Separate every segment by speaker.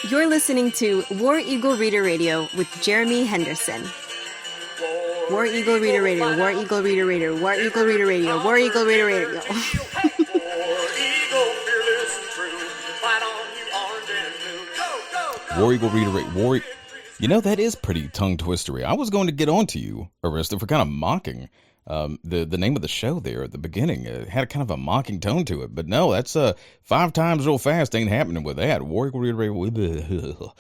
Speaker 1: You're listening to War Eagle Reader Radio with Jeremy Henderson. War Eagle Reader Radio, War Eagle Reader Radio, War Eagle Reader Radio, War Eagle Reader Radio.
Speaker 2: War Eagle Reader Radio. You know, that is pretty tongue twistery. I was going to get on to you, Arista, for kind of mocking the name of the show there at the beginning. It had kind of a mocking tone to it, but no, that's 5 times real fast. Ain't happening with that. War Eagle Reader Radio.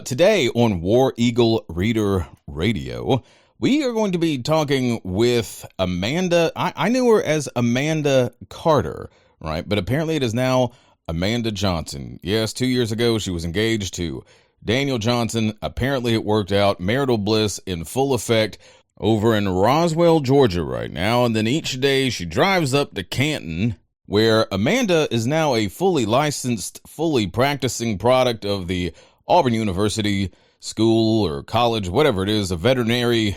Speaker 2: Today on War Eagle Reader Radio, we are going to be talking with Amanda. I knew her as Amanda Carter, right? But apparently it is now Amanda Johnson. Yes, 2 years ago she was engaged to Daniel Johnson. Apparently it worked out. Marital bliss in full effect over in Roswell, Georgia right now. And then each day she drives up to Canton, where Amanda is now a fully licensed, fully practicing product of the Auburn University school or college, whatever it is, a veterinary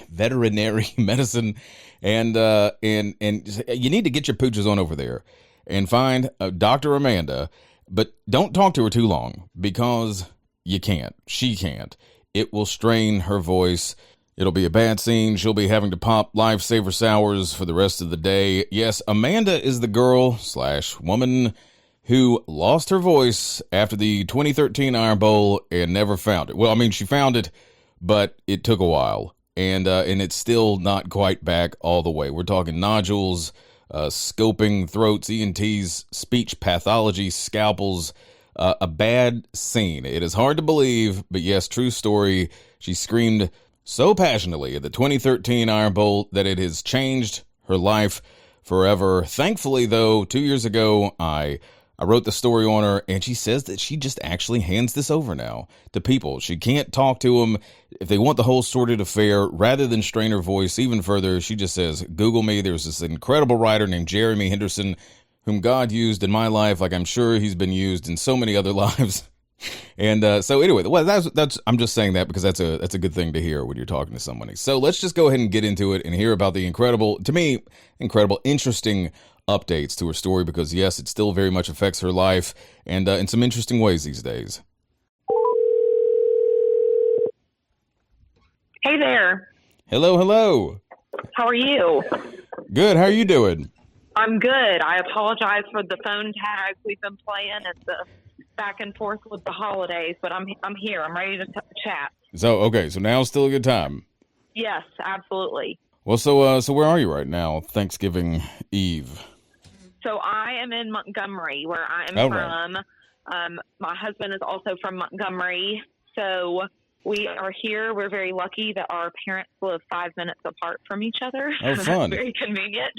Speaker 2: medicine. And you need to get your pooches on over there and find Dr. Amanda, but don't talk to her too long because you can't. She can't. It will strain her voice. It'll be a bad scene. She'll be having to pop Lifesaver Sours for the rest of the day. Yes, Amanda is the girl/woman who lost her voice after the 2013 Iron Bowl and never found it. Well, I mean, she found it, but it took a while, and it's still not quite back all the way. We're talking nodules, scoping throats, ENTs, speech pathology, scalpels, a bad scene. It is hard to believe, but yes, true story. She screamed so passionately at the 2013 Iron Bowl that it has changed her life forever. Thankfully, though, 2 years ago, I wrote the story on her, and she says that she just actually hands this over now to people. She can't talk to them if they want the whole sordid affair. Rather than strain her voice even further, she just says, Google me. There's this incredible writer named Jeremy Henderson, whom God used in my life, like I'm sure he's been used in so many other lives. And so anyway, well, that's I'm just saying that because that's a good thing to hear when you're talking to somebody. So let's just go ahead and get into it and hear about the incredible, interesting updates to her story, because yes, it still very much affects her life and in some interesting ways these days.
Speaker 3: Hey there.
Speaker 2: Hello.
Speaker 3: How are you?
Speaker 2: Good. How are you doing?
Speaker 3: I'm good. I apologize for the phone tags we've been playing and the back and forth with the holidays, but I'm here. I'm ready to chat.
Speaker 2: So now's still a good time.
Speaker 3: Yes, absolutely.
Speaker 2: Well, so where are you right now? Thanksgiving Eve.
Speaker 3: So I am in Montgomery, where I am from. Right. My husband is also from Montgomery, so we are here. We're very lucky that our parents live 5 minutes apart from each other.
Speaker 2: Oh, fun!
Speaker 3: Very convenient.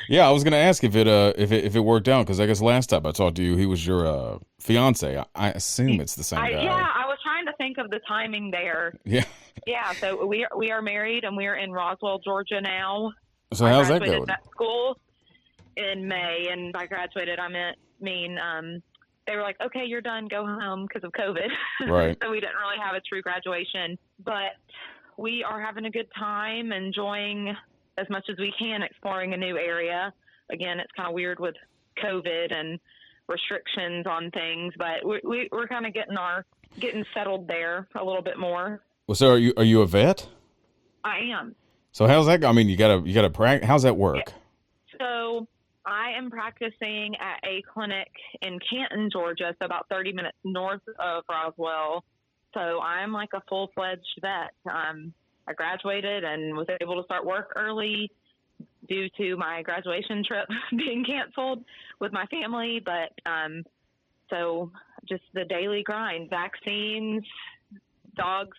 Speaker 2: Yeah, I was going to ask if it worked out, because I guess last time I talked to you, he was your fiance. I assume it's the same guy.
Speaker 3: Yeah, I was trying to think of the timing there.
Speaker 2: Yeah.
Speaker 3: Yeah. So we are married, and we're in Roswell, Georgia now.
Speaker 2: So how's that going?
Speaker 3: I graduated that school in May, and by graduated I mean they were like, okay, you're done, go home, because of COVID.
Speaker 2: Right.
Speaker 3: So we didn't really have a true graduation, but we are having a good time, enjoying as much as we can, exploring a new area. Again, it's kind of weird with COVID and restrictions on things, but we're kind of getting settled there a little bit more.
Speaker 2: Well, so are you a vet?
Speaker 3: I am.
Speaker 2: So how's that? I mean, you gotta practice. How's that work?
Speaker 3: Yeah. So I am practicing at a clinic in Canton, Georgia, so about 30 minutes north of Roswell. So I'm like a full-fledged vet. I graduated and was able to start work early due to my graduation trip being canceled with my family. But so just the daily grind, vaccines, dogs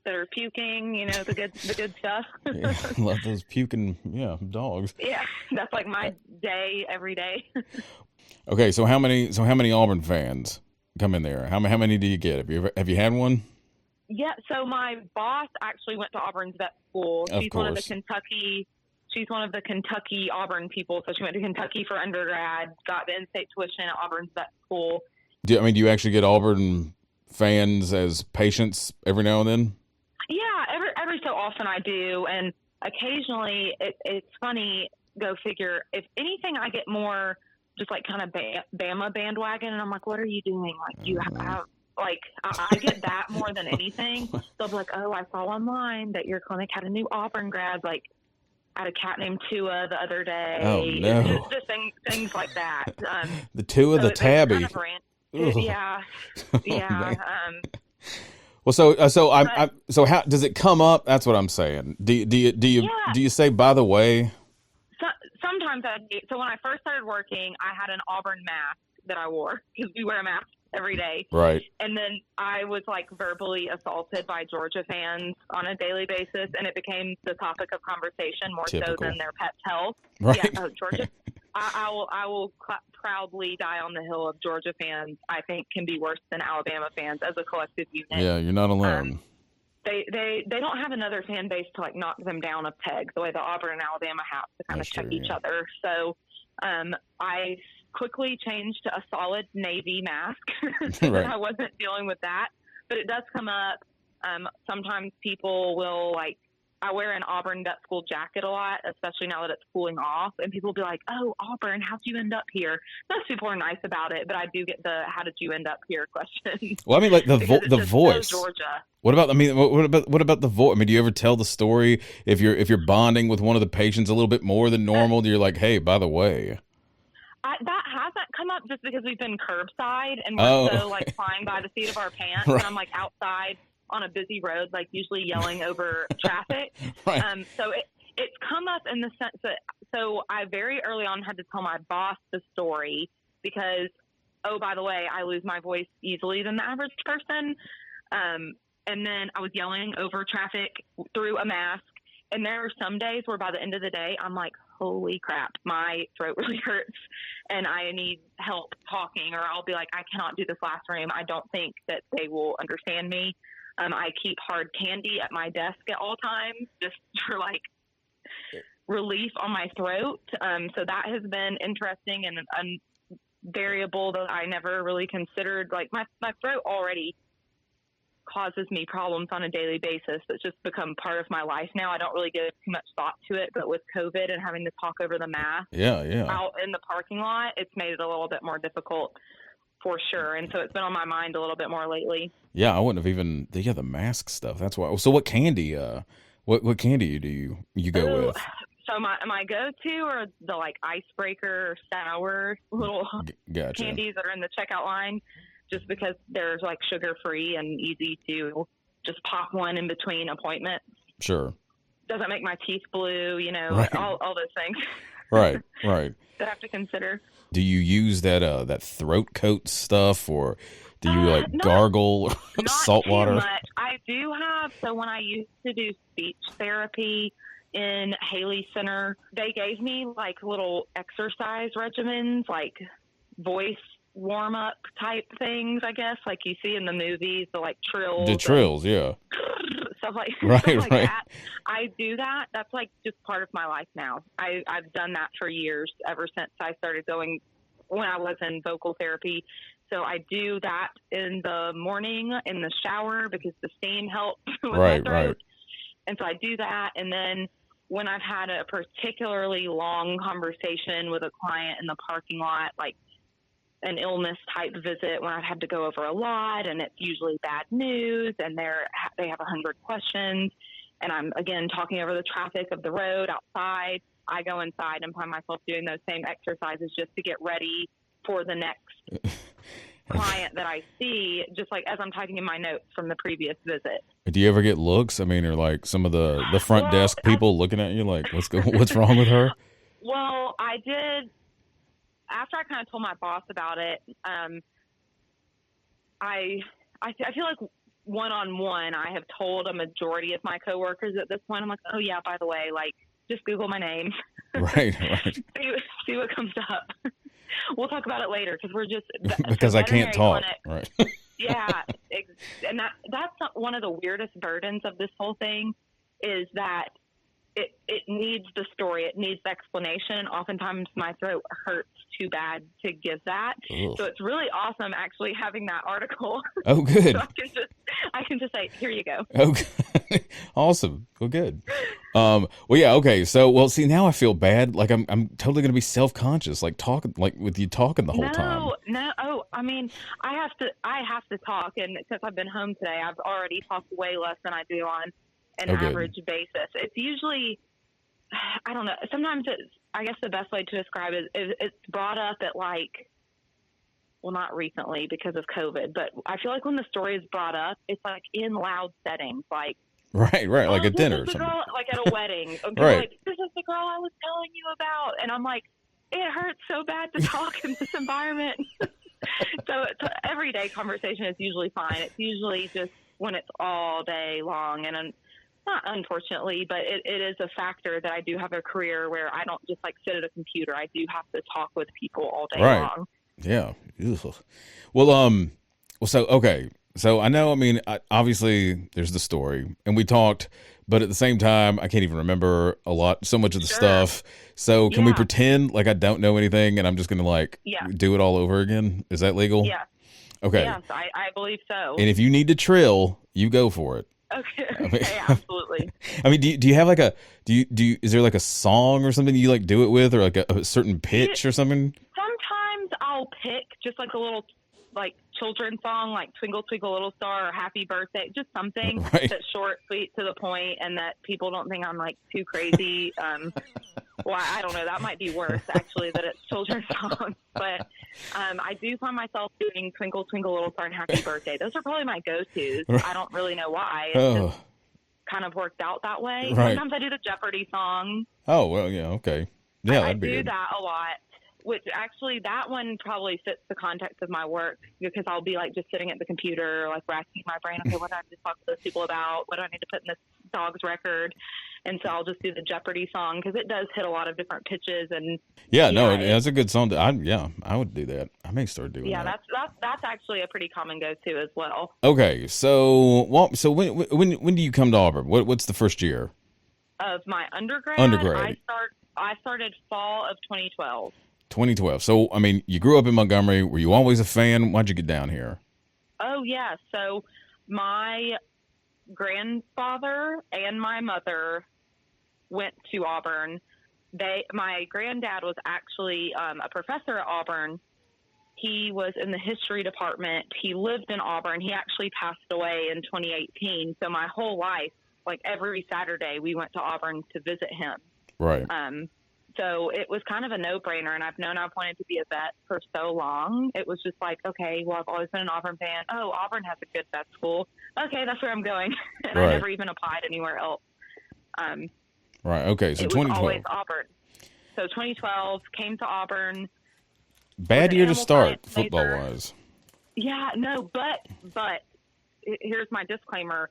Speaker 3: that are puking, the good stuff.
Speaker 2: Yeah, love those puking, dogs.
Speaker 3: Yeah, that's like my day every day.
Speaker 2: Okay, so how many Auburn fans come in there? How many do you get? Have you had one?
Speaker 3: Yeah, so my boss actually went to Auburn's vet school. She's one of the Kentucky Auburn people, so she went to Kentucky for undergrad, got the in-state tuition at Auburn's vet school.
Speaker 2: Do you actually get Auburn fans as patients every now and then?
Speaker 3: Yeah, every so often I do, and occasionally it's funny. Go figure. If anything, I get more just like kind of Bama bandwagon, and I'm like, what are you doing? Like you have Like, I get that more than anything. They'll be like, oh, I saw online that your clinic had a new Auburn grad. Like, I had a cat named Tua the other day.
Speaker 2: Oh, no.
Speaker 3: Just things like that.
Speaker 2: The Tua, the tabby.
Speaker 3: Kind of yeah.
Speaker 2: Oh,
Speaker 3: Yeah.
Speaker 2: man. Well, so how does it come up? That's what I'm saying. Do you say, by the way?
Speaker 3: Sometimes I do. So when I first started working, I had an Auburn mask that I wore because we wear a mask every day.
Speaker 2: Right.
Speaker 3: And then I was like verbally assaulted by Georgia fans on a daily basis, and it became the topic of conversation more
Speaker 2: Typical.
Speaker 3: so than their pet's health.
Speaker 2: Right.
Speaker 3: Yeah, Georgia. I will proudly die on the hill of Georgia fans. I think can be worse than Alabama fans as a collective unit.
Speaker 2: Yeah, you're not alone.
Speaker 3: They don't have another fan base to like knock them down a peg the way the Auburn and Alabama have to kind of check each other. So I quickly changed to a solid navy mask so that I wasn't dealing with that. But it does come up. Sometimes people will like, I wear an Auburn vet school jacket a lot, especially now that it's cooling off. And people will be like, oh, Auburn, how'd you end up here? Most people are nice about it, but I do get the how did you end up here question.
Speaker 2: Well, I mean, like the voice.
Speaker 3: So Georgia.
Speaker 2: What about the voice? I mean, do you ever tell the story if you're bonding with one of the patients a little bit more than normal? You're like, hey, by the way.
Speaker 3: That hasn't come up just because we've been curbside and we're so like flying by the seat of our pants, and I'm like outside on a busy road, like usually yelling over traffic.
Speaker 2: Right.
Speaker 3: So it's come up in the sense that, so I very early on had to tell my boss the story because, oh, by the way, I lose my voice easily than the average person. And then I was yelling over traffic through a mask. And there are some days where by the end of the day, I'm like, holy crap, my throat really hurts and I need help talking, or I'll be like, I cannot do this last room. I don't think that they will understand me. I keep hard candy at my desk at all times just for like relief on my throat. So that has been interesting and a variable that I never really considered. Like my throat already causes me problems on a daily basis. It's just become part of my life now. I don't really give too much thought to it, but with COVID and having to talk over the mask out in the parking lot, it's made it a little bit more difficult for sure. And so it's been on my mind a little bit more lately.
Speaker 2: Yeah, I wouldn't have even the mask stuff. That's why. So what candy what candy do you go with?
Speaker 3: So my go-to are the like icebreaker sour little candies that are in the checkout line, just because they're like sugar-free and easy to just pop one in between appointments.
Speaker 2: Sure.
Speaker 3: Doesn't make my teeth blue, all those things.
Speaker 2: Right.
Speaker 3: That I have to consider.
Speaker 2: Do you use that throat coat stuff, or do you gargle salt water?
Speaker 3: Not too much. I do have, so when I used to do speech therapy in Haley Center, they gave me like little exercise regimens, like voice warm-up type things, I guess, like you see in the movies, the like trills.
Speaker 2: The trills, yeah.
Speaker 3: Stuff like
Speaker 2: right.
Speaker 3: that. I do that. That's like just part of my life now. I've done that for years, ever since I started going when I was in vocal therapy. So I do that in the morning in the shower because the steam helps with my throat. Right. And so I do that. And then when I've had a particularly long conversation with a client in the parking lot, like an illness type visit when I've had to go over a lot and it's usually bad news and they have 100 questions and I'm again talking over the traffic of the road outside, I go inside and find myself doing those same exercises just to get ready for the next client that I see, just like as I'm typing in my notes from the previous visit.
Speaker 2: Do you ever get looks? I mean, or like some of the front desk people looking at you like, what's wrong with her?
Speaker 3: Well, I did. After I kind of told my boss about it, I feel like one-on-one, I have told a majority of my coworkers at this point. I'm like, oh yeah, by the way, like just Google my name,
Speaker 2: right.
Speaker 3: see what comes up. We'll talk about it later because we're just
Speaker 2: because I can't talk. Right.
Speaker 3: Yeah, and that's not one of the weirdest burdens of this whole thing is that it needs the story. It needs the explanation. Oftentimes my throat hurts too bad to give that. Ugh. So it's really awesome actually having that article.
Speaker 2: Oh, good.
Speaker 3: So I can just say, here you go.
Speaker 2: Okay. Awesome. Well, good. Well, yeah. Okay. So, well, see, now I feel bad. Like I'm totally going to be self-conscious, like talking, like with you talking the whole time.
Speaker 3: No. Oh, I mean, I have to talk, and since I've been home today, I've already talked way less than I do on an
Speaker 2: Oh, good.
Speaker 3: average basis. It's usually, I don't know. Sometimes I guess the best way to describe it is it's brought up at like, well, not recently because of COVID, but I feel like when the story is brought up, it's like in loud settings, like,
Speaker 2: Right. Like
Speaker 3: oh,
Speaker 2: a
Speaker 3: this
Speaker 2: dinner
Speaker 3: is
Speaker 2: or
Speaker 3: the
Speaker 2: something.
Speaker 3: girl, like at a wedding. And people are
Speaker 2: Right.
Speaker 3: like, this is the girl I was telling you about. And I'm like, it hurts so bad to talk in this environment. So everyday conversation is usually fine. It's usually just when it's all day long. And not unfortunately, but it is a factor that I do have a career where I don't just like sit at a computer. I do have to talk with people all day
Speaker 2: Right.
Speaker 3: long.
Speaker 2: Yeah. Ugh. Well, so, okay. So I know, I mean, obviously there's the story and we talked, but at the same time, I can't even remember so much of the
Speaker 3: Sure.
Speaker 2: stuff. So can we
Speaker 3: Yeah.
Speaker 2: pretend like I don't know anything and I'm just going to like
Speaker 3: Yeah.
Speaker 2: do it all over again? Is that legal?
Speaker 3: Yes.
Speaker 2: Okay.
Speaker 3: Yes, I believe so.
Speaker 2: And if you need to trill, you go for it.
Speaker 3: Okay.
Speaker 2: I mean,
Speaker 3: Okay, absolutely.
Speaker 2: I mean, do you have like is there like a song or something you like do it with or like a certain pitch or something?
Speaker 3: Sometimes I'll pick just like a little like children's song, like Twinkle Twinkle Little Star or Happy Birthday, just something
Speaker 2: Right.
Speaker 3: that's short, sweet, to the point, and that people don't think I'm like too crazy. Well, I don't know. That might be worse actually, that it's children's songs. But I do find myself doing Twinkle Twinkle Little Star and Happy Birthday. Those are probably my go-tos. I don't really know why. It's just kind of worked out that way.
Speaker 2: Right.
Speaker 3: Sometimes I do the Jeopardy song.
Speaker 2: Oh, well, yeah, okay. Yeah,
Speaker 3: I
Speaker 2: that'd be
Speaker 3: do
Speaker 2: good.
Speaker 3: that a lot, which actually that one probably fits the context of my work because I'll be like just sitting at the computer, like racking my brain. Okay, what do I have to talk to those people about? What do I need to put in this dog's record? And so I'll just do the Jeopardy song because it does hit a lot of different pitches. And
Speaker 2: Yeah, no, that's a good song. I would do that. I may start doing that.
Speaker 3: that's actually a pretty common go-to as well.
Speaker 2: Okay, so when do you come to Auburn? What's the first year?
Speaker 3: Of my undergrad. I started fall of 2012.
Speaker 2: 2012. So, I mean, you grew up in Montgomery. Were you always a fan? Why'd you get down here?
Speaker 3: Oh, yeah. So my grandfather and my mother went to Auburn. My granddad was actually a professor at Auburn. He was in the history department. He lived in Auburn. He actually passed away in 2018. So my whole life, like every Saturday, we went to Auburn to visit him.
Speaker 2: Right.
Speaker 3: So it was kind of a no-brainer, and I've wanted to be a vet for so long. It was just like, okay, well, I've always been an Auburn fan. Oh, Auburn has a good vet school. Okay, that's where I'm going. And
Speaker 2: Right.
Speaker 3: I never even applied anywhere else.
Speaker 2: Right. Okay. So
Speaker 3: it
Speaker 2: 2012.
Speaker 3: was always Auburn. So 2012, came to Auburn.
Speaker 2: Bad year to start
Speaker 3: science
Speaker 2: football
Speaker 3: major.
Speaker 2: wise.
Speaker 3: Yeah, no, but here's my disclaimer.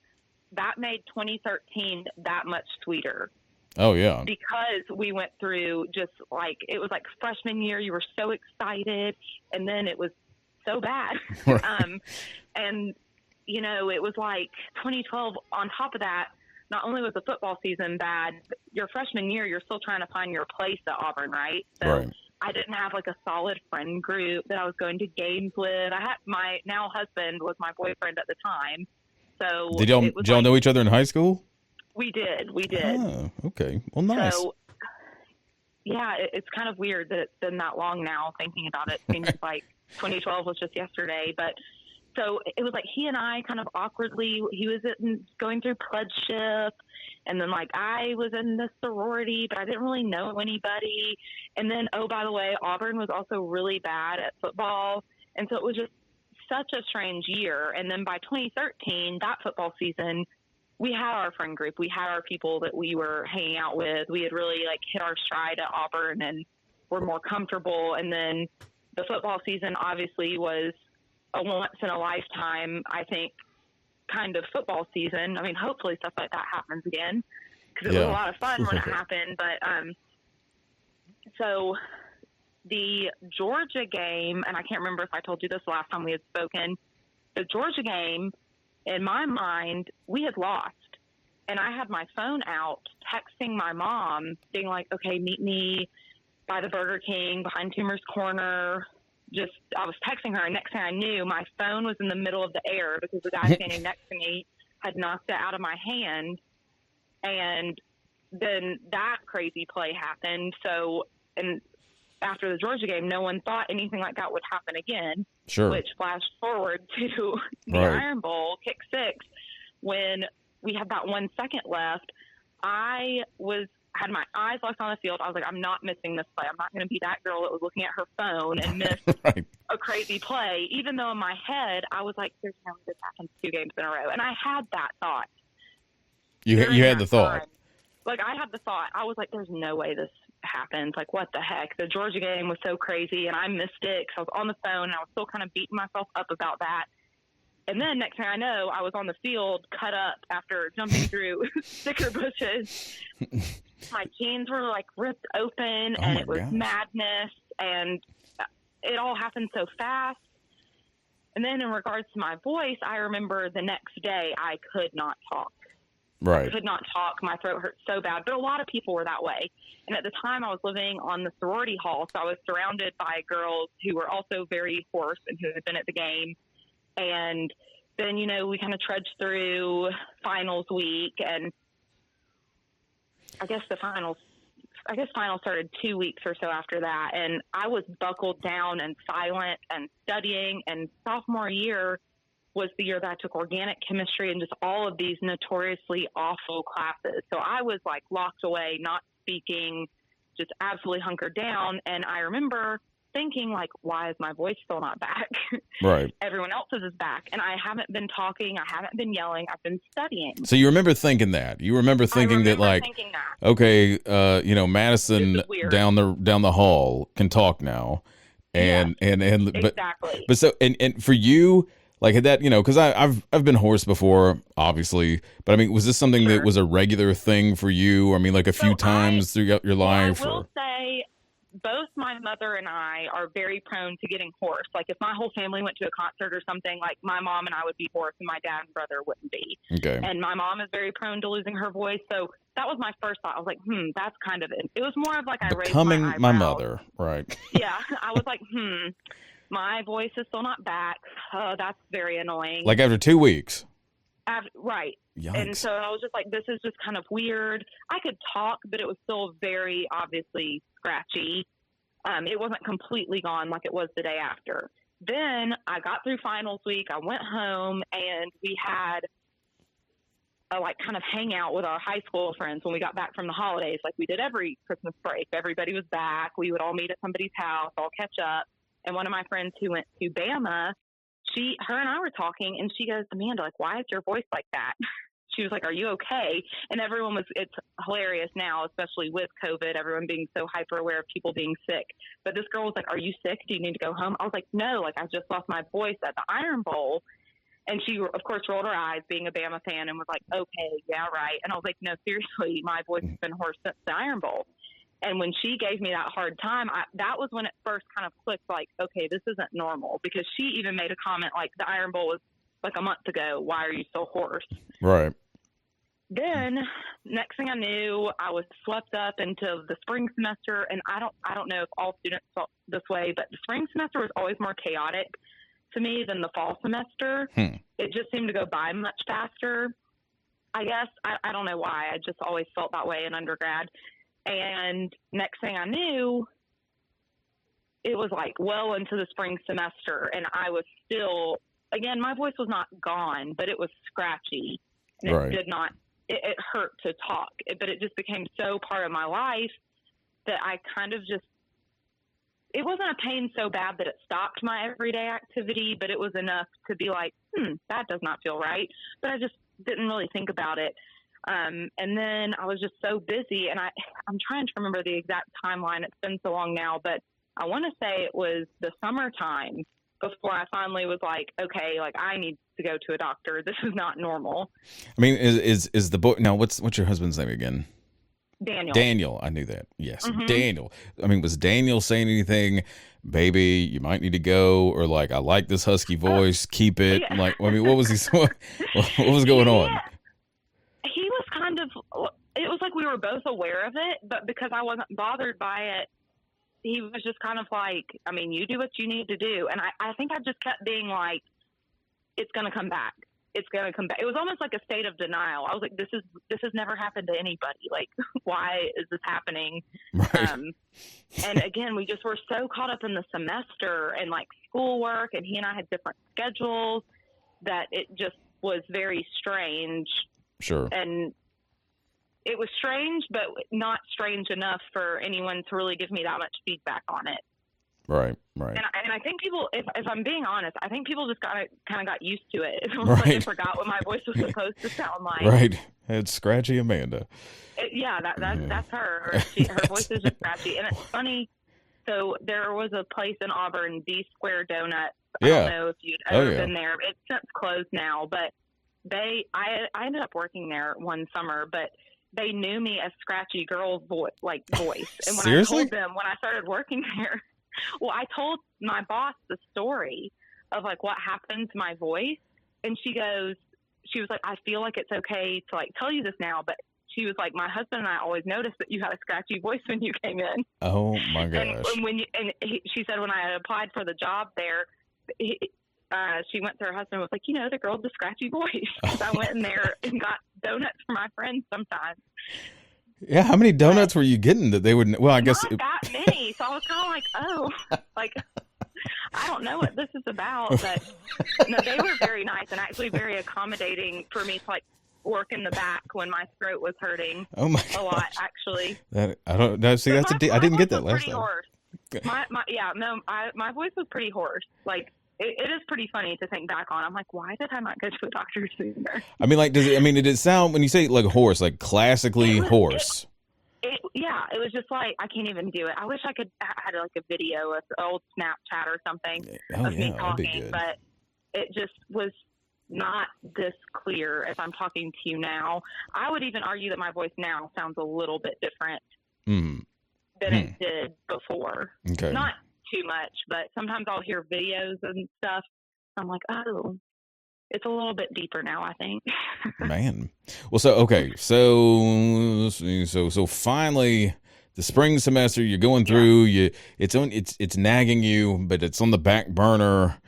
Speaker 3: That made 2013 that much sweeter.
Speaker 2: Oh yeah.
Speaker 3: Because we went through just like, it was like freshman year, you were so excited, and then it was so bad. And, you know, it was like 2012 on top of that, not only was the football season bad, your freshman year, you're still trying to find your place at Auburn, right? So
Speaker 2: Right.
Speaker 3: I didn't have like a solid friend group that I was going to games with. I had my now husband was my boyfriend at the time. So
Speaker 2: Did y'all know each other in high school?
Speaker 3: We did.
Speaker 2: Oh, okay. Well, nice.
Speaker 3: So, yeah, it's kind of weird that it's been that long now. Thinking about it, seems like 2012 was just yesterday. But so it was like he and I kind of awkwardly. He was going through pledgeship, and then like I was in the sorority, but I didn't really know anybody. And then, oh, by the way, Auburn was also really bad at football, and so it was just such a strange year. And then by 2013, that football season, we had our friend group. We had our people that we were hanging out with. We had really like hit our stride at Auburn and were more comfortable. And then the football season obviously was a once in a lifetime, I think, kind of football season. I mean, hopefully stuff like that happens again because it was a lot of fun when it happened. But so the Georgia game, and I can't remember if I told you this last time we had spoken, the Georgia game, in my mind, we had lost. And I had my phone out texting my mom, being like, okay, meet me by the Burger King behind Toomer's Corner I was texting her, and next thing I knew, my phone was in the middle of the air because the guy standing next to me had knocked it out of my hand. And then that crazy play happened. So, and after the Georgia game, no one thought anything like that would happen again.
Speaker 2: Sure.
Speaker 3: Which flashed forward to the Iron Bowl, kick 6, when we had that 1 second left. I had my eyes locked on the field. I was like, I'm not missing this play. I'm not going to be that girl that was looking at her phone and miss a crazy play, even though in my head I was like, there's no way this happens 2 games in a row. And I had that thought.
Speaker 2: You had the thought.
Speaker 3: Like, I had the thought. I was like, there's no way this happens. Like, what the heck? The Georgia game was so crazy, and I missed it because I was on the phone, and I was still kind of beating myself up about that. And then next thing I know, I was on the field, cut up after jumping through sticker bushes. My jeans were, like, ripped open, and it was madness, and it all happened so fast. And then in regards to my voice, I remember the next day I could not talk.
Speaker 2: Right.
Speaker 3: I could not talk. My throat hurt so bad. But a lot of people were that way. And at the time, I was living on the sorority hall, so I was surrounded by girls who were also very hoarse and who had been at the game. And then, you know, we kind of trudged through finals week, and I guess finals started 2 weeks or so after that. And I was buckled down and silent and studying. And sophomore year was the year that I took organic chemistry and just all of these notoriously awful classes. So I was like locked away, not speaking, just absolutely hunkered down. And I remember thinking, like, why is my voice still not back?
Speaker 2: Right.
Speaker 3: Everyone else's is back. And I haven't been talking. I haven't been yelling. I've been studying.
Speaker 2: So you remember thinking that? You remember thinking that, like, okay, you know, Madison down the hall can talk now. And
Speaker 3: exactly.
Speaker 2: But so and for you, like, had that, you know, because I've been hoarse before, obviously, but I mean, was this something that was a regular thing for you? I mean, like a few times throughout your life?
Speaker 3: I will say both my mother and I are very prone to getting hoarse. Like, if my whole family went to a concert or something, like, my mom and I would be hoarse and my dad and brother wouldn't be.
Speaker 2: Okay.
Speaker 3: And my mom is very prone to losing her voice. So that was my first thought. I was like, that's kind of it. It was more of like I raised my eyebrows.
Speaker 2: my mother, right?
Speaker 3: Yeah. I was like, my voice is still not back. That's very annoying.
Speaker 2: Like after 2 weeks.
Speaker 3: Right.
Speaker 2: Yikes.
Speaker 3: And so I was just like, this is just kind of weird. I could talk, but it was still very obviously scratchy. It wasn't completely gone like it was the day after. Then I got through finals week. I went home, and we had a like kind of hangout with our high school friends when we got back from the holidays, like we did every Christmas break. Everybody was back. We would all meet at somebody's house, all catch up. And one of my friends who went to Bama, her and I were talking, and she goes, Amanda, like, why is your voice like that? She was like, are you okay? And it's hilarious now, especially with COVID, everyone being so hyper aware of people being sick. But this girl was like, are you sick? Do you need to go home? I was like, no, like, I just lost my voice at the Iron Bowl. And she, of course, rolled her eyes, being a Bama fan, and was like, okay, yeah, right. And I was like, no, seriously, my voice has been hoarse since the Iron Bowl. And when she gave me that hard time, that was when it first kind of clicked, like, okay, this isn't normal. Because she even made a comment like, the Iron Bowl was like a month ago. Why are you so hoarse?
Speaker 2: Right.
Speaker 3: Then next thing I knew, I was swept up into the spring semester. And I don't know if all students felt this way, but the spring semester was always more chaotic to me than the fall semester. It just seemed to go by much faster. I guess I don't know why. I just always felt that way in undergrad. And next thing I knew, it was like well into the spring semester, and I was still, again, my voice was not gone, but it was scratchy. And
Speaker 2: right.
Speaker 3: It hurt to talk, but it just became so part of my life that I kind of just, it wasn't a pain so bad that it stopped my everyday activity, but it was enough to be like, that does not feel right. But I just didn't really think about it. And then I was just so busy, and I'm trying to remember the exact timeline. It's been so long now, but I want to say it was the summertime before I finally was like, okay, like, I need to go to a doctor. This is not normal.
Speaker 2: I mean, is the boy now? What's your husband's name again?
Speaker 3: Daniel.
Speaker 2: I knew that. Yes, Daniel. I mean, was Daniel saying anything? Baby, you might need to go, or like, I like this husky voice. Keep it.
Speaker 3: Yeah.
Speaker 2: Like, I mean, what was he? What was going on?
Speaker 3: He was kind of, it was like we were both aware of it, but because I wasn't bothered by it he was just kind of like, I mean, you do what you need to do. And I think I just kept being like, it's going to come back. It's going to come back. It was almost like a state of denial. I was like, this has never happened to anybody. Like, why is this happening?
Speaker 2: Right.
Speaker 3: And again, we just were so caught up in the semester and like schoolwork, and he and I had different schedules that it just was very strange.
Speaker 2: Sure.
Speaker 3: And it was strange, but not strange enough for anyone to really give me that much feedback on it.
Speaker 2: Right.
Speaker 3: And I think people, if I'm being honest, I think people just kind of got used to it. It's
Speaker 2: Right.
Speaker 3: like they forgot what my voice was supposed to sound like.
Speaker 2: Right. It's Scratchy Amanda.
Speaker 3: That's her. Her voice is just scratchy. And it's funny. So there was a place in Auburn, D Square Donuts. I don't know if you'd ever been there. It's since closed now, but I ended up working there one summer, but they knew me as Scratchy Girl's voice. And when
Speaker 2: Seriously?
Speaker 3: I told them, when I started working there, well, I told my boss the story of like what happened to my voice. And she was like, I feel like it's okay to like tell you this now, but she was like, my husband and I always noticed that you had a scratchy voice when you came in.
Speaker 2: Oh my gosh.
Speaker 3: She said when I had applied for the job there, she went to her husband and was like, the girl with the scratchy voice. Because I went in there and got donuts for my friends sometimes.
Speaker 2: Yeah, how many donuts were you getting that they would? Well, I guess
Speaker 3: not that many. So I was kind of like, oh, like I don't know what this is about, but no, they were very nice and actually very accommodating for me to like work in the back when my throat was hurting.
Speaker 2: Oh my
Speaker 3: a lot actually.
Speaker 2: That I don't know. See, that's I didn't get that last time.
Speaker 3: Hoarse. My voice was pretty hoarse. Like it is pretty funny to think back on. I'm like, why did I not go to a doctor sooner?
Speaker 2: I mean, like, did it sound, when you say like hoarse, like classically hoarse?
Speaker 3: It was just like, I can't even do it. I wish I had like a video, an old Snapchat or something of me talking, but it just was not this clear as I'm talking to you now. I would even argue that my voice now sounds a little bit different than it did before.
Speaker 2: Okay.
Speaker 3: Not too much, but sometimes I'll hear videos and stuff. I'm like, oh, it's a little bit deeper now, I think.
Speaker 2: Man. Well, so finally the spring semester you're going through, it's nagging you, but it's on the back burner.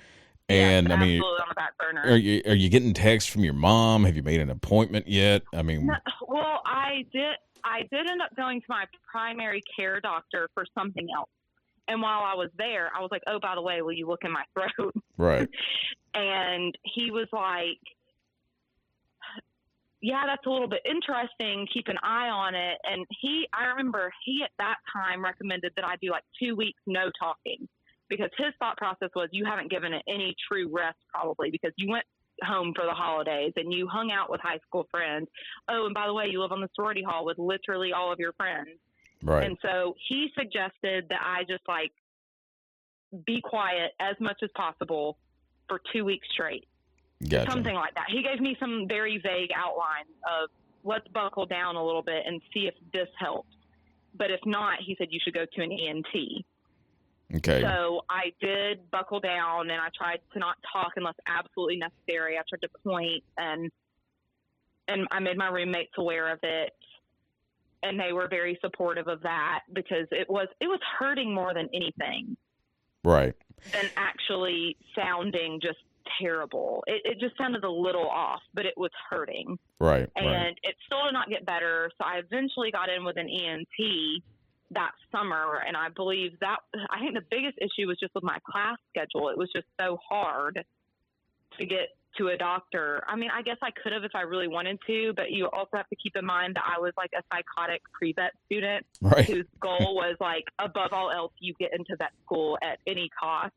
Speaker 2: And I mean,
Speaker 3: absolutely on the back burner.
Speaker 2: Are you getting texts from your mom? Have you made an appointment yet? I mean,
Speaker 3: no, well, I did end up going to my primary care doctor for something else. And while I was there, I was like, oh, by the way, will you look in my throat?
Speaker 2: Right.
Speaker 3: And he was like, yeah, that's a little bit interesting. Keep an eye on it. And I remember he at that time recommended that I do like 2 weeks no talking, because his thought process was, you haven't given it any true rest probably, because you went home for the holidays and you hung out with high school friends. Oh, and by the way, you live on the sorority hall with literally all of your friends.
Speaker 2: Right.
Speaker 3: And so he suggested that I just like be quiet as much as possible for 2 weeks straight.
Speaker 2: Gotcha.
Speaker 3: Something like that. He gave me some very vague outline of let's buckle down a little bit and see if this helps. But if not, he said you should go to an ENT.
Speaker 2: Okay.
Speaker 3: So I did buckle down and I tried to not talk unless absolutely necessary. I tried to point and I made my roommates aware of it. And they were very supportive of that, because it was hurting more than anything.
Speaker 2: Right.
Speaker 3: Than actually sounding just terrible. It just sounded a little off, but it was hurting.
Speaker 2: Right.
Speaker 3: And it still did not get better. So I eventually got in with an ENT that summer. And I think the biggest issue was just with my class schedule. It was just so hard to get to a doctor. I mean, I guess I could have if I really wanted to, but you also have to keep in mind that I was like a psychotic pre-vet student,
Speaker 2: right,
Speaker 3: whose goal was like, above all else, you get into vet school at any cost.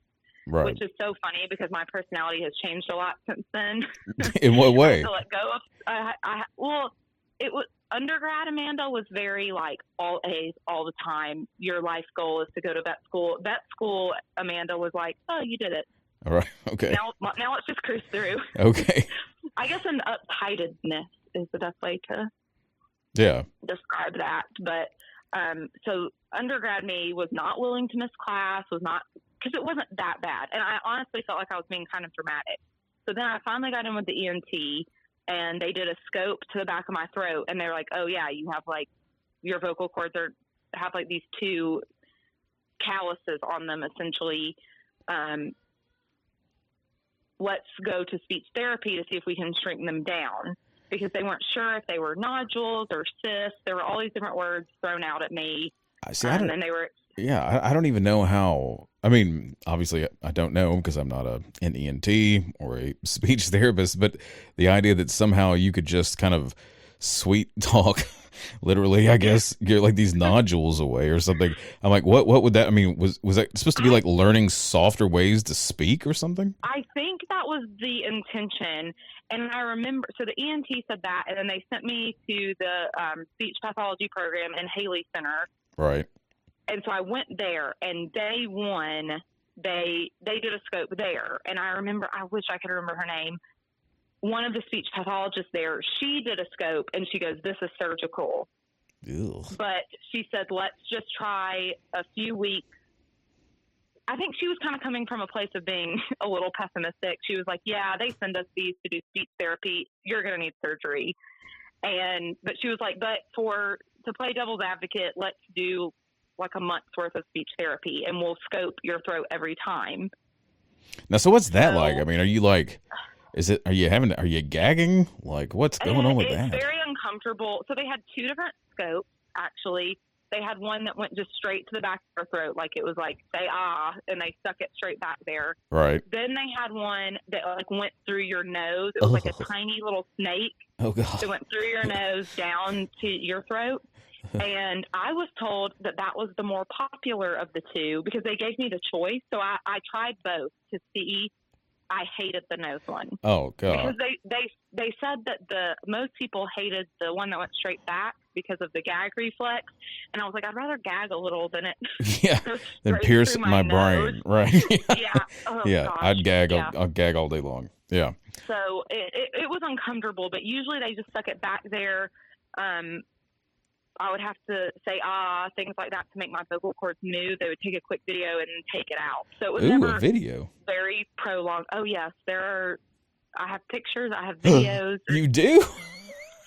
Speaker 2: Right.
Speaker 3: Which is so funny because my personality has changed a lot since then.
Speaker 2: In what way?
Speaker 3: I had to let go of. It was undergrad. Amanda was very like all A's all the time. Your life goal is to go to vet school. Vet school, Amanda was like, oh, you did it.
Speaker 2: All right. Okay.
Speaker 3: Now let's just cruise through.
Speaker 2: Okay.
Speaker 3: I guess an uptightedness is the best way to describe that. But so undergrad me was not willing to miss class, because it wasn't that bad. And I honestly felt like I was being kind of dramatic. So then I finally got in with the ENT, and they did a scope to the back of my throat. And they were like, oh, yeah, you have like your vocal cords have like these two calluses on them, essentially. Let's go to speech therapy to see if we can shrink them down, because they weren't sure if they were nodules or cysts. There were all these different words thrown out at me.
Speaker 2: See,
Speaker 3: and they were.
Speaker 2: Yeah, I don't even know how. I mean, obviously, I don't know because I'm not an ENT or a speech therapist, but the idea that somehow you could just kind of sweet talk, literally, I guess, get like these nodules away or something. I'm like, what would that, I mean, was that supposed to be like learning softer ways to speak or something?
Speaker 3: I think that was the intention. And I remember, so the ENT said that, and then they sent me to the speech pathology program in Haley Center.
Speaker 2: Right.
Speaker 3: And so I went there, and day one, they did a scope there. And I remember, I wish I could remember her name. One of the speech pathologists there, she did a scope, and she goes, this is surgical.
Speaker 2: Ew.
Speaker 3: But she said, let's just try a few weeks. I think she was kind of coming from a place of being a little pessimistic. She was like, yeah, they send us these to do speech therapy. You're going to need surgery. But she was like, but to play devil's advocate, let's do like a month's worth of speech therapy, and we'll scope your throat every time.
Speaker 2: Now, so what's that like? I mean, are you like, are you gagging? Like, what's going on with that?
Speaker 3: It's very uncomfortable. So they had two different scopes, actually. They had one that went just straight to the back of their throat, like it was like, say, and they stuck it straight back there.
Speaker 2: Right.
Speaker 3: Then they had one that like went through your nose. It was like a tiny little snake.
Speaker 2: Oh, God.
Speaker 3: It went through your nose down to your throat. And I was told that was the more popular of the two because they gave me the choice. So I tried both to see. I hated the nose one.
Speaker 2: Oh, God.
Speaker 3: Because they said that most people hated the one that went straight back because of the gag reflex. And I was like, I'd rather gag a little than it
Speaker 2: than pierce my brain. Right.
Speaker 3: Yeah. Oh,
Speaker 2: yeah.
Speaker 3: gosh.
Speaker 2: I'd gag.
Speaker 3: Yeah.
Speaker 2: I'll gag all day long. Yeah.
Speaker 3: So it was uncomfortable, but usually they just stuck it back there. I would have to say, things like that to make my vocal cords move. They would take a quick video and take it out. So it was never
Speaker 2: a video.
Speaker 3: Very prolonged. Oh, yes. I have pictures. I have videos.
Speaker 2: You do?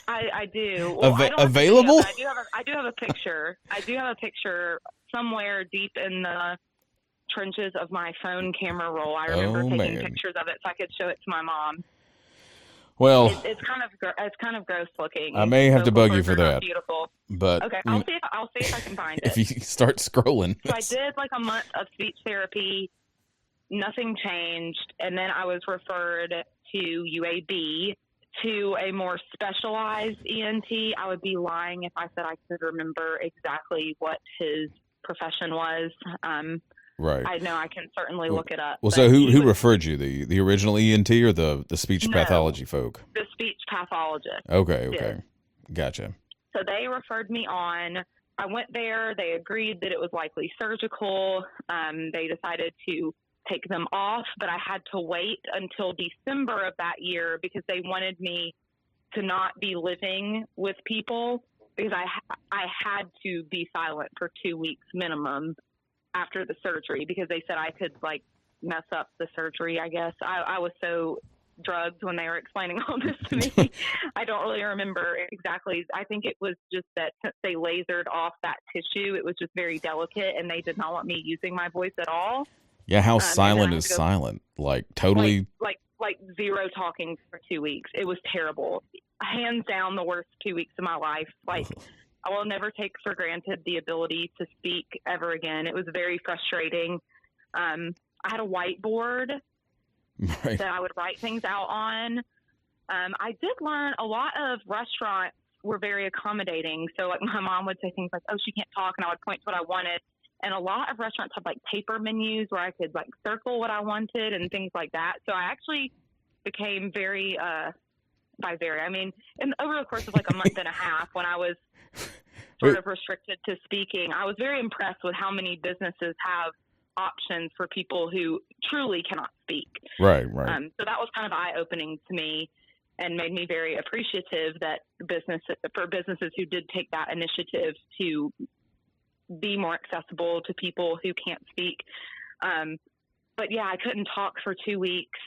Speaker 3: I do. Well,
Speaker 2: available?
Speaker 3: I do have a picture. I do have a picture somewhere deep in the trenches of my phone camera roll. I remember taking pictures of it so I could show it to my mom.
Speaker 2: Well,
Speaker 3: it's kind of gross looking.
Speaker 2: I may have to bug you for that.
Speaker 3: Beautiful,
Speaker 2: but
Speaker 3: okay, I'll see if I can find it.
Speaker 2: If you start scrolling,
Speaker 3: so I did like a month of speech therapy. Nothing changed, and then I was referred to UAB to a more specialized ENT. I would be lying if I said I could remember exactly what his profession was.
Speaker 2: Right.
Speaker 3: I know I can certainly look it up.
Speaker 2: Well, so who referred you? The original ENT or the speech pathology folk?
Speaker 3: The speech pathologist.
Speaker 2: Okay.
Speaker 3: Did.
Speaker 2: Gotcha.
Speaker 3: So they referred me on. I went there. They agreed that it was likely surgical. They decided to take them off, but I had to wait until December of that year because they wanted me to not be living with people because I had to be silent for 2 weeks minimum after the surgery because they said I could like mess up the surgery, I guess. I was so drugged when they were explaining all this to me. I don't really remember exactly. I think it was just that since they lasered off that tissue, it was just very delicate and they did not want me using my voice at all.
Speaker 2: Yeah, how silent is silent? Like totally
Speaker 3: like zero talking for 2 weeks. It was terrible. Hands down the worst 2 weeks of my life. Like I will never take for granted the ability to speak ever again. It was very frustrating. I had a whiteboard that I would write things out on. I did learn a lot of restaurants were very accommodating. So like my mom would say things like, oh, she can't talk. And I would point to what I wanted. And a lot of restaurants had like paper menus where I could like circle what I wanted and things like that. So I actually became very, over the course of like a month and a half when I was sort of restricted to speaking, I was very impressed with how many businesses have options for people who truly cannot speak.
Speaker 2: Right.
Speaker 3: So that was kind of eye-opening to me and made me very appreciative that businesses who did take that initiative to be more accessible to people who can't speak. But yeah, I couldn't talk for 2 weeks.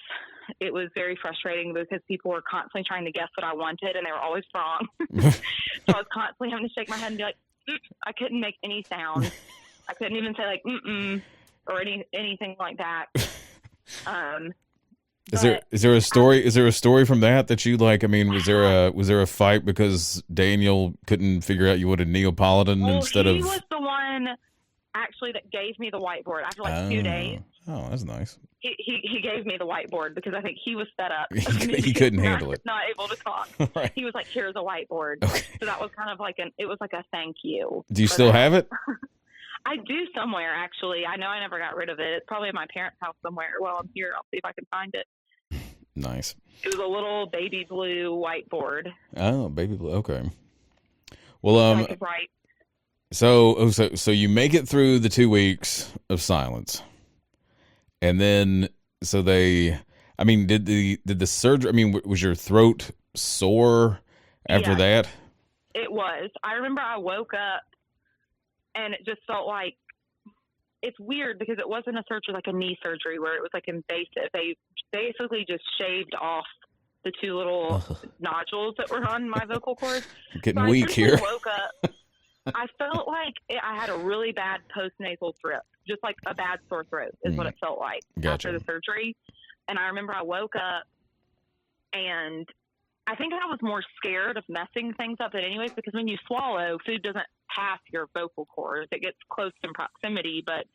Speaker 3: It was very frustrating because people were constantly trying to guess what I wanted and they were always wrong. So I was constantly having to shake my head and be like, I couldn't make any sound. I couldn't even say like mm-mm or anything like that.
Speaker 2: Is there a story from that you like? I mean, was there a fight because Daniel couldn't figure out you wanted Neapolitan instead of?
Speaker 3: He was the one actually that gave me the whiteboard after like 2 days.
Speaker 2: Oh, that's nice.
Speaker 3: He gave me the whiteboard because I think he was fed up.
Speaker 2: He couldn't handle it.
Speaker 3: Not able to talk. Right. He was like, "Here's a whiteboard." Okay. So that was kind of like it was like a thank you.
Speaker 2: Do you still have it?
Speaker 3: I do somewhere, actually. I know I never got rid of it. It's probably in my parents' house somewhere. Well, I'm here. I'll see if I can find it.
Speaker 2: Nice.
Speaker 3: It was a little baby blue whiteboard.
Speaker 2: Oh, baby blue. Okay. Well,
Speaker 3: I could write.
Speaker 2: So you make it through the 2 weeks of silence, and then did the surgery? I mean, was your throat sore after that?
Speaker 3: It was. I remember I woke up, and it just felt like it's weird because it wasn't a surgery like a knee surgery where it was like invasive. They basically just shaved off the 2 little nodules that were on my vocal cords.
Speaker 2: Getting weak here.
Speaker 3: I woke up. I felt like I had a really bad postnasal drip, just like a bad sore throat is what it felt like after the surgery. And I remember I woke up, and I think I was more scared of messing things up than anyways, because when you swallow, food doesn't pass your vocal cords. It gets close in proximity, but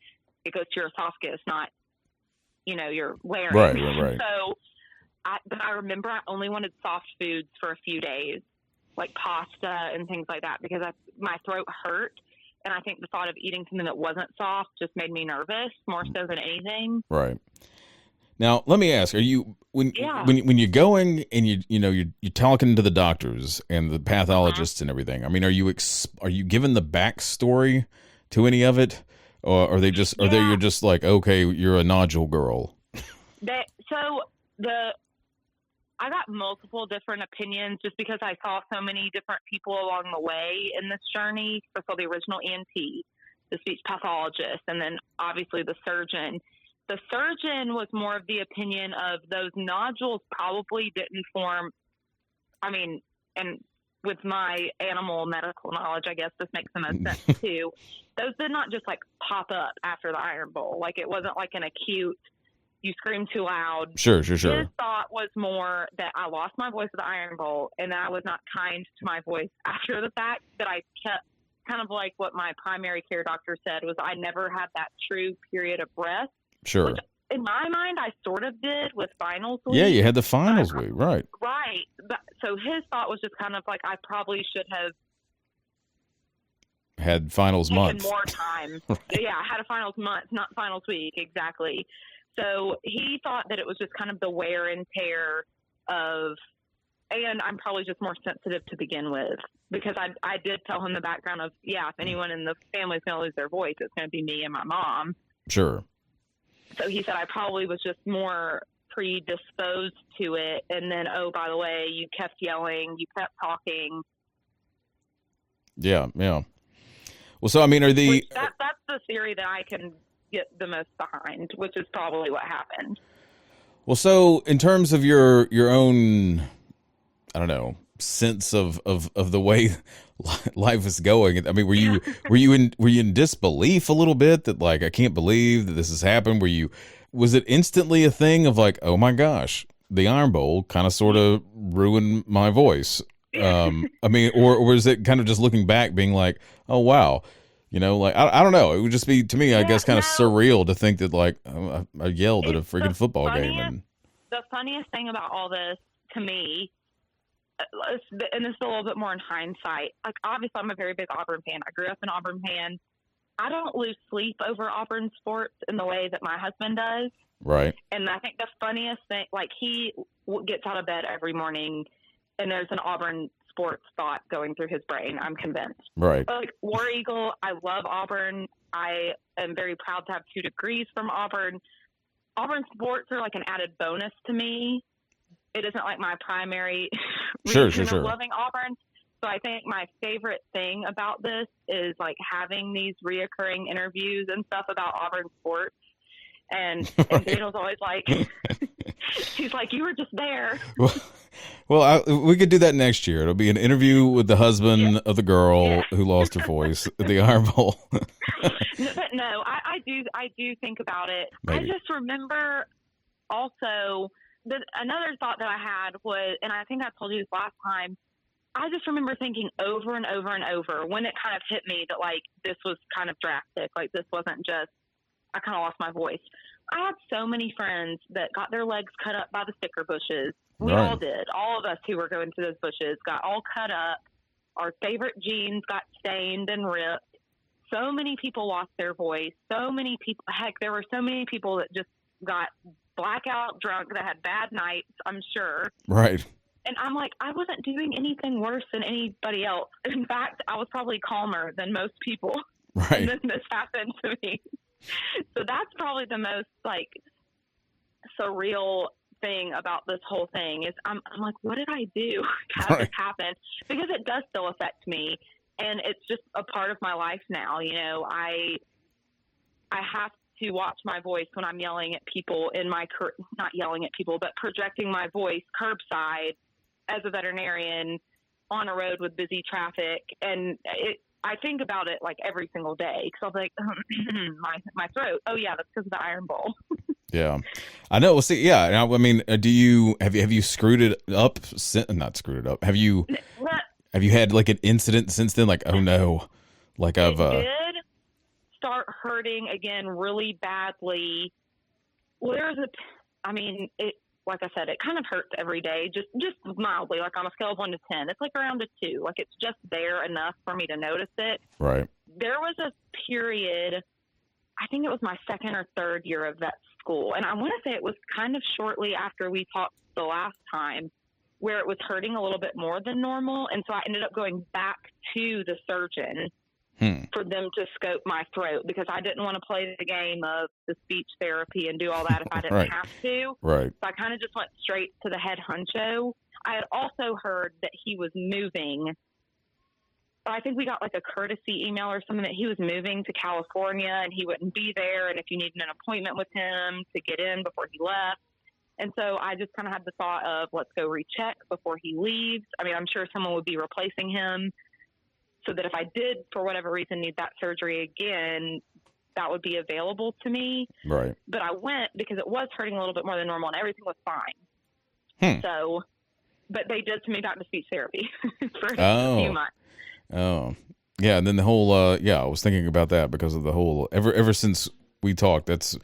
Speaker 3: it goes to your esophagus, not, your larynx.
Speaker 2: Right.
Speaker 3: So I remember I only wanted soft foods for a few days, like pasta and things like that, because my throat hurt. And I think the thought of eating something that wasn't soft just made me nervous more so than anything.
Speaker 2: Right. Now, let me ask: are you when you're going and you're talking to the doctors and the pathologists and everything? I mean, are you given the backstory to any of it, or are they just you're just like, okay, you're a nodule girl?
Speaker 3: I got multiple different opinions just because I saw so many different people along the way in this journey. I saw the original ENT, the speech pathologist, and then obviously the surgeon. The surgeon was more of the opinion of those nodules probably didn't form. I mean, and with my animal medical knowledge, I guess this makes the most sense too. Those did not just like pop up after the iron bowl. Like it wasn't like an acute, you scream too loud.
Speaker 2: Sure.
Speaker 3: His thought was more that I lost my voice at the iron bowl and that I was not kind to my voice after the fact, that I kept kind of like what my primary care doctor said was I never had that true period of rest.
Speaker 2: Sure.
Speaker 3: Which in my mind, I sort of did with finals week.
Speaker 2: Yeah, you had the finals week, right.
Speaker 3: Right. But, so his thought was just kind of like I probably should have
Speaker 2: had finals month.
Speaker 3: More time. Right. Yeah, I had a finals month, not finals week, exactly. So he thought that it was just kind of the wear and tear of, and I'm probably just more sensitive to begin with, because I did tell him the background of, if anyone in the family is going to lose their voice, it's going to be me and my mom.
Speaker 2: Sure.
Speaker 3: So he said I probably was just more predisposed to it. And then, oh, by the way, you kept yelling, you kept talking.
Speaker 2: Yeah. Well, so, I mean, that's
Speaker 3: the theory that I can get the most behind, which is probably what happened.
Speaker 2: Well, so in terms of your own, I don't know, sense of the way life is going, I mean, were you in disbelief a little bit that like, I can't believe that this has happened? Was it instantly a thing of like, oh my gosh, the Iron Bowl kind of sort of ruined my voice? I mean, or was it kind of just looking back being like, oh wow, like I don't know, it would just be to me, I guess, kind of surreal to think that like I yelled at a freaking football game. And
Speaker 3: the funniest thing about all this to me, and this is a little bit more in hindsight, like obviously I'm a very big Auburn fan. I grew up an Auburn fan. I don't lose sleep over Auburn sports in the way that my husband does.
Speaker 2: Right.
Speaker 3: And I think the funniest thing, like he gets out of bed every morning and there's an Auburn sports thought going through his brain, I'm convinced.
Speaker 2: Right.
Speaker 3: But like War Eagle, I love Auburn. I am very proud to have 2 degrees from Auburn. Auburn sports are like an added bonus to me. It isn't like my primary reason of loving Auburn. So I think my favorite thing about this is like having these reoccurring interviews and stuff about Auburn sports. And Daniel's always like, she's like, you were just there.
Speaker 2: Well, we could do that next year. It'll be an interview with the husband of the girl
Speaker 3: Yeah.
Speaker 2: who lost her voice at the Iron Bowl.
Speaker 3: No, but no, I do think about it.
Speaker 2: Maybe.
Speaker 3: I just remember also another thought that I had was, and I think I told you this last time, I just remember thinking over and over and over when it kind of hit me that like this was kind of drastic. Like this wasn't just, I kind of lost my voice. I had so many friends that got their legs cut up by the sticker bushes. We
Speaker 2: Right.
Speaker 3: all did. All of us who were going through those bushes got all cut up. Our favorite jeans got stained and ripped. So many people lost their voice. So many people, heck, there were so many people that just got blackout drunk that had bad nights, I'm sure.
Speaker 2: Right.
Speaker 3: And I'm like, I wasn't doing anything worse than anybody else. In fact, I was probably calmer than most people.
Speaker 2: Right.
Speaker 3: And then this happened to me. So that's probably the most like surreal thing about this whole thing is I'm like, what did I do to have this happen? Because it does still affect me, and it's just a part of my life now. You know, I have to watch my voice when I'm yelling at people not yelling at people, but projecting my voice curbside as a veterinarian on a road with busy traffic. And I think about it like every single day because I'll be like, my throat. Oh yeah, that's because of the Iron Bowl.
Speaker 2: Yeah, I know. Well, see, yeah. I mean, have you screwed it up? Not screwed it up. Have you had like an incident since then? Like, oh no, like
Speaker 3: it did start hurting again really badly. Well, like I said, it kind of hurts every day, just mildly, like on a scale of 1 to 10. It's like around a 2. Like it's just there enough for me to notice it.
Speaker 2: Right.
Speaker 3: There was a period, I think it was my second or third year of vet school, and I want to say it was kind of shortly after we talked the last time, where it was hurting a little bit more than normal, and so I ended up going back to the surgeon for them to scope my throat because I didn't want to play the game of the speech therapy and do all that if I didn't have to.
Speaker 2: Right.
Speaker 3: So I kind of just went straight to the head honcho. I had also heard that he was moving. I think we got like a courtesy email or something that he was moving to California and he wouldn't be there. And if you needed an appointment with him to get in before he left. And so I just kind of had the thought of let's go recheck before he leaves. I mean, I'm sure someone would be replacing him so that if I did, for whatever reason, need that surgery again, that would be available to me.
Speaker 2: Right.
Speaker 3: But I went because it was hurting a little bit more than normal and everything was fine. So, but they did send me back to speech therapy for a few months.
Speaker 2: Oh, yeah. And then the whole, I was thinking about that because of the whole, ever since we talked, that's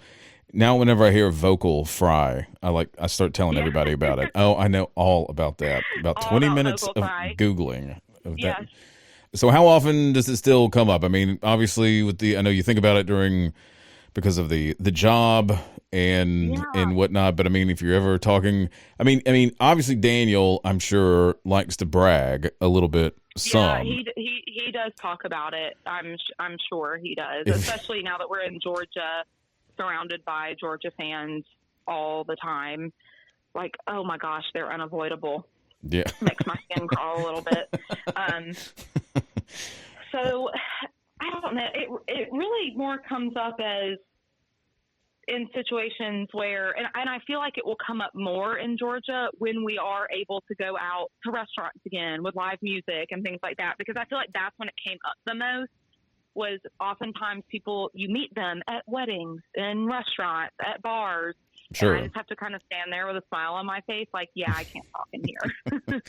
Speaker 2: now whenever I hear vocal fry, I start telling everybody about it. Oh, I know all about that. About 20 minutes of Googling of that. So how often does it still come up? I mean, obviously I know you think about it because of the job and whatnot, but I mean, if you're ever talking, I mean, obviously Daniel, I'm sure likes to brag a little bit.
Speaker 3: Yeah, he does talk about it. I'm sure he does, especially now that we're in Georgia, surrounded by Georgia fans all the time. Like, oh my gosh, they're unavoidable.
Speaker 2: Yeah,
Speaker 3: makes my skin crawl a little bit. So I don't know. It really more comes up as in situations where, and I feel like it will come up more in Georgia when we are able to go out to restaurants again with live music and things like that, because I feel like that's when it came up the most. Was oftentimes people, you meet them at weddings, in restaurants, at bars.
Speaker 2: Sure.
Speaker 3: And I just have to kind of stand there with a smile on my face, like, yeah, I can't talk in here.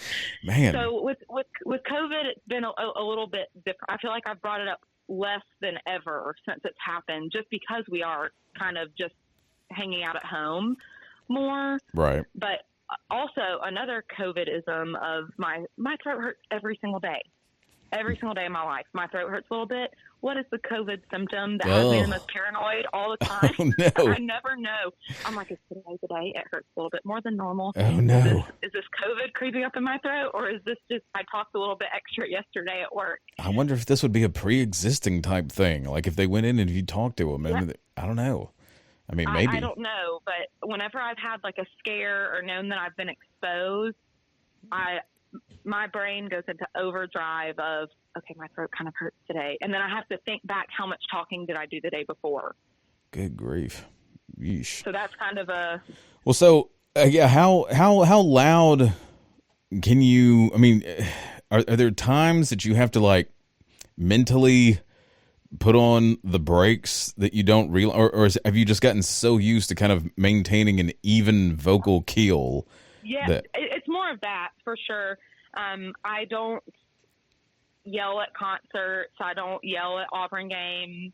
Speaker 2: Man.
Speaker 3: So with COVID, it's been a little bit different. I feel like I've brought it up less than ever since it's happened, just because we are kind of just hanging out at home more.
Speaker 2: Right.
Speaker 3: But also another COVID-ism of my throat hurts every single day. Every single day of my life, my throat hurts a little bit. What is the COVID symptom that has me the most paranoid all the time?
Speaker 2: Oh, no.
Speaker 3: I never know. I'm like, is today the day? It hurts a little bit more than normal.
Speaker 2: Oh, no.
Speaker 3: Is this COVID creeping up in my throat, or is this just I talked a little bit extra yesterday at work?
Speaker 2: I wonder if this would be a pre-existing type thing. Like if they went in and you talked to them. Yeah. I don't know. I mean, maybe.
Speaker 3: I don't know, but whenever I've had like a scare or known that I've been exposed, my brain goes into overdrive of, okay, my throat kind of hurts today. And then I have to think back, how much talking did I do the day before?
Speaker 2: Good grief. Yeesh.
Speaker 3: So that's kind of a...
Speaker 2: Well, so, how loud can you, I mean, are there times that you have to like mentally put on the brakes that you don't realize, have you just gotten so used to kind of maintaining an even vocal keel?
Speaker 3: Yeah,
Speaker 2: that
Speaker 3: it's more of that for sure. I don't yell at concerts. I don't yell at Auburn games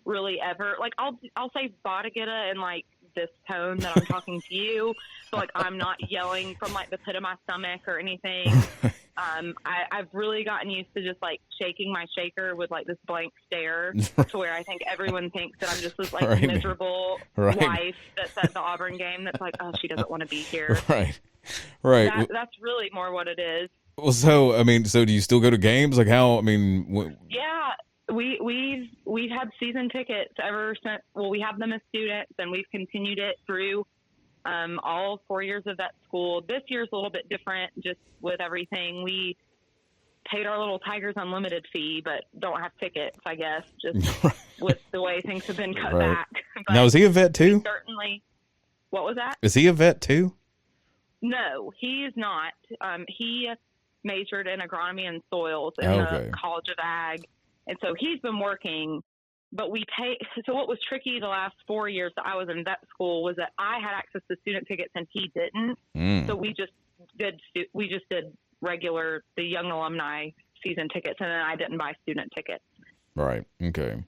Speaker 3: really ever. Like I'll say Bodegetta in like this tone that I'm talking to you. So like I'm not yelling from like the pit of my stomach or anything. I've really gotten used to just like shaking my shaker with like this blank stare to where I think everyone thinks that I'm just this like
Speaker 2: Right.
Speaker 3: miserable
Speaker 2: Right.
Speaker 3: wife that's at the Auburn game that's like, oh, she doesn't want to be here.
Speaker 2: Right.
Speaker 3: That's really more what it is.
Speaker 2: Well, so I mean, so do you still go to games? Like how? I mean,
Speaker 3: Yeah, we've had season tickets ever since. Well, we have them as students, and we've continued it through all 4 years of that school. This year's a little bit different, just with everything. We paid our little Tigers Unlimited fee, but don't have tickets, I guess, just with the way things have been cut
Speaker 2: Right.
Speaker 3: back. But
Speaker 2: now is he a vet too?
Speaker 3: certainly. What was that?
Speaker 2: Is he a vet too?
Speaker 3: No, he is not. He majored in agronomy and soils in
Speaker 2: Okay.
Speaker 3: the College of Ag. And so he's been working, but we pay. So what was tricky the last 4 years that I was in vet school was that I had access to student tickets and he didn't. So we just did regular, the young alumni season tickets, and then I didn't buy student tickets.
Speaker 2: Right. Okay.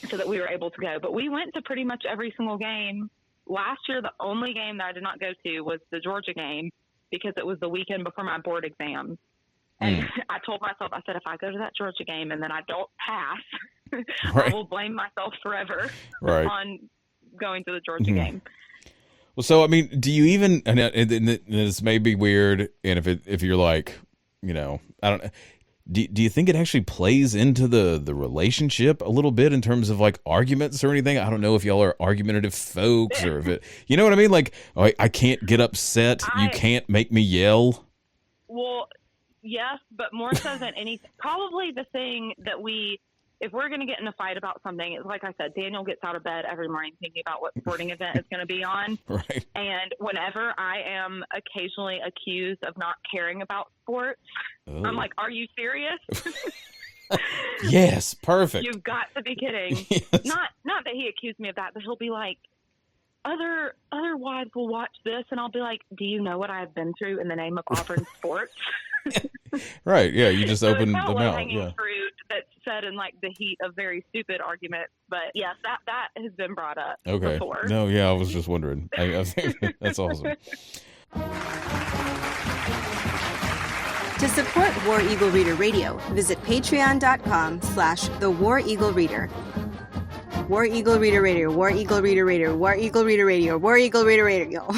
Speaker 3: So that we were able to go. But we went to pretty much every single game. Last year, the only game that I did not go to was the Georgia game because it was the weekend before my board exams. And I told myself, I said, if I go to that Georgia game and then I don't pass,
Speaker 2: Right.
Speaker 3: I will blame myself forever
Speaker 2: Right.
Speaker 3: on going to the Georgia game.
Speaker 2: Well, so I mean, do you even? And this may be weird, and if you're like, you know, I don't. Do you think it actually plays into the relationship a little bit in terms of like arguments or anything? I don't know if y'all are argumentative folks or if it, you know what I mean? Like, oh, I can't get upset. You can't make me yell.
Speaker 3: Well, yes, but more so than anything, probably the thing that if we're going to get in a fight about something, it's like I said, Daniel gets out of bed every morning thinking about what sporting event is going to be on.
Speaker 2: Right.
Speaker 3: And whenever I am occasionally accused of not caring about sports, I'm like, are you serious?
Speaker 2: Yes, perfect.
Speaker 3: You've got to be kidding.
Speaker 2: Yes.
Speaker 3: Not that he accused me of that, but he'll be like, other wives will watch this, and I'll be like, do you know what I've been through in the name of Auburn sports?
Speaker 2: Right. Yeah. You just
Speaker 3: So
Speaker 2: opened
Speaker 3: it's
Speaker 2: the
Speaker 3: not
Speaker 2: mouth.
Speaker 3: low-hanging
Speaker 2: Yeah.
Speaker 3: fruit that's said in like the heat of very stupid arguments, but yes, that has been brought up
Speaker 2: Okay.
Speaker 3: before.
Speaker 2: No. Yeah. I was just wondering. I think that's awesome.
Speaker 1: To support War Eagle Reader Radio, visit patreon.com/The War Eagle Reader. War Eagle Reader Radio, War Eagle Reader Radio, War Eagle Reader Radio, War Eagle Reader Radio.